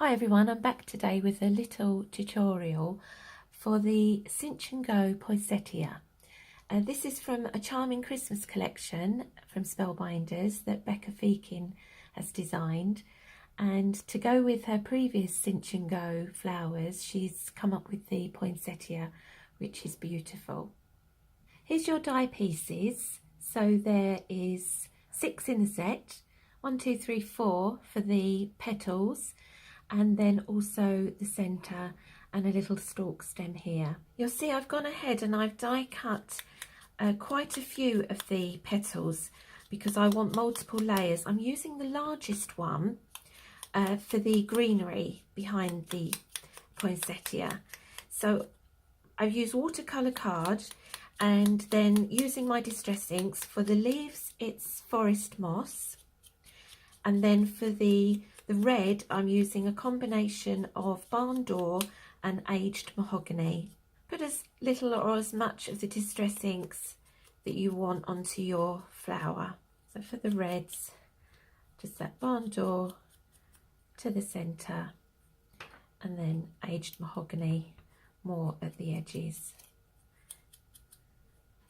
Hi everyone, I'm back today with a little tutorial for the Cinch and Go Poinsettia. This is from a charming Christmas collection from Spellbinders that Becca Feeken has designed, and to go with her previous Cinch and Go flowers she's come up with the poinsettia, which is beautiful. Here's your die pieces. So there is 6 in the set, 1, 2, 3, 4 for the petals, and then also the centre and a little stalk stem here. You'll see I've gone ahead and I've die cut quite a few of the petals because I want multiple layers. I'm using the largest one for the greenery behind the poinsettia. So I've used watercolour card, and then using my distress inks. For the leaves it's forest moss, and then for the red I'm using a combination of barn door and aged mahogany. Put as little or as much of the distress inks that you want onto your flower. So for the reds, just that barn door to the centre, and then aged mahogany more at the edges.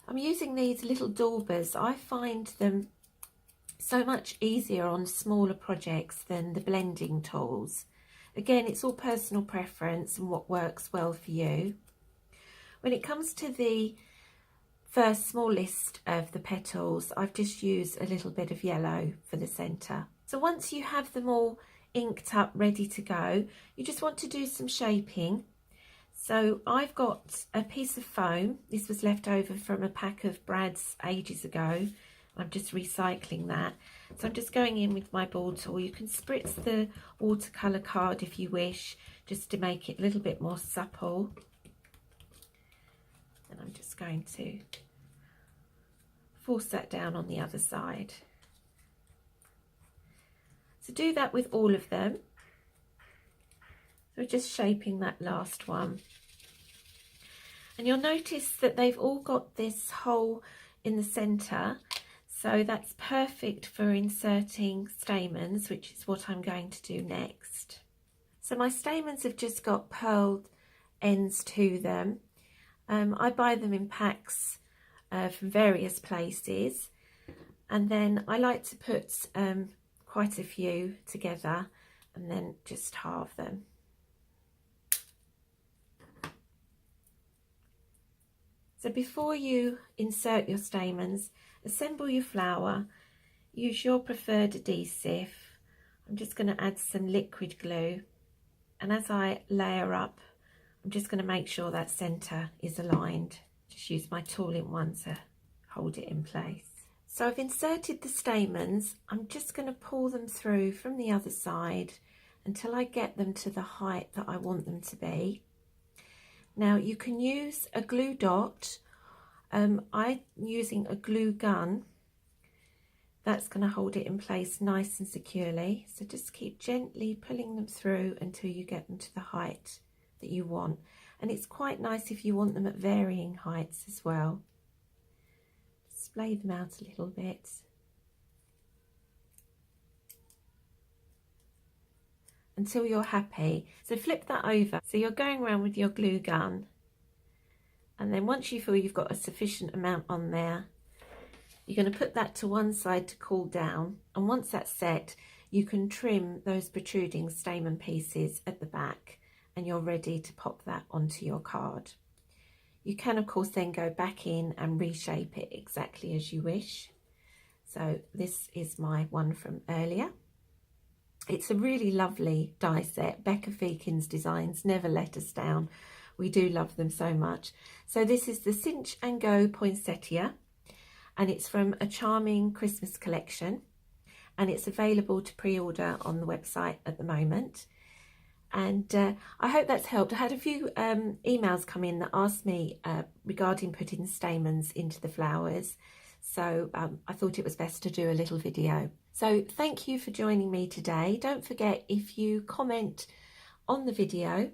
I'm using these little daubers. I find them so much easier on smaller projects than the blending tools. Again, it's all personal preference and what works well for you. When it comes to the first smallest of the petals, I've just used a little bit of yellow for the centre. So once you have them all inked up, ready to go, you just want to do some shaping. So I've got a piece of foam. This was left over from a pack of Brad's ages ago. I'm just recycling that. So I'm just going in with my ball tool. You can spritz the watercolour card if you wish, just to make it a little bit more supple. And I'm just going to force that down on the other side. So do that with all of them. So just shaping that last one. And you'll notice that they've all got this hole in the centre. So that's perfect for inserting stamens, which is what I'm going to do next. So my stamens have just got pearled ends to them. I buy them in packs from various places, and then I like to put quite a few together and then just halve them. So before you insert your stamens, assemble your flower, use your preferred adhesive. I'm just going to add some liquid glue, and as I layer up, I'm just going to make sure that centre is aligned. Just use my tool in one to hold it in place. So I've inserted the stamens. I'm just going to pull them through from the other side until I get them to the height that I want them to be. Now you can use a glue dot. I'm using a glue gun. That's going to hold it in place nice and securely. So just keep gently pulling them through until you get them to the height that you want. And it's quite nice if you want them at varying heights as well. Splay them out a little bit. Until you're happy. So flip that over. So you're going around with your glue gun, and then once you feel you've got a sufficient amount on there, you're going to put that to one side to cool down, and once that's set, you can trim those protruding stamen pieces at the back, and you're ready to pop that onto your card. You can of course then go back in and reshape it exactly as you wish. So this is my one from earlier. It's a really lovely die set. Becca Feeken's designs never let us down. We do love them so much. So this is the Cinch and Go Poinsettia, and it's from a charming Christmas collection, and it's available to pre-order on the website at the moment. And I hope that's helped. I had a few emails come in that asked me regarding putting stamens into the flowers. So I thought it was best to do a little video. So thank you for joining me today. Don't forget, if you comment on the video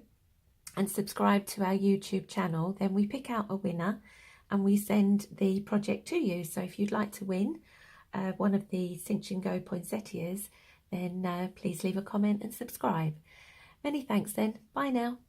and subscribe to our YouTube channel, then we pick out a winner and we send the project to you. So if you'd like to win one of the Cinch and Go Poinsettias, then please leave a comment and subscribe. Many thanks then. Bye now.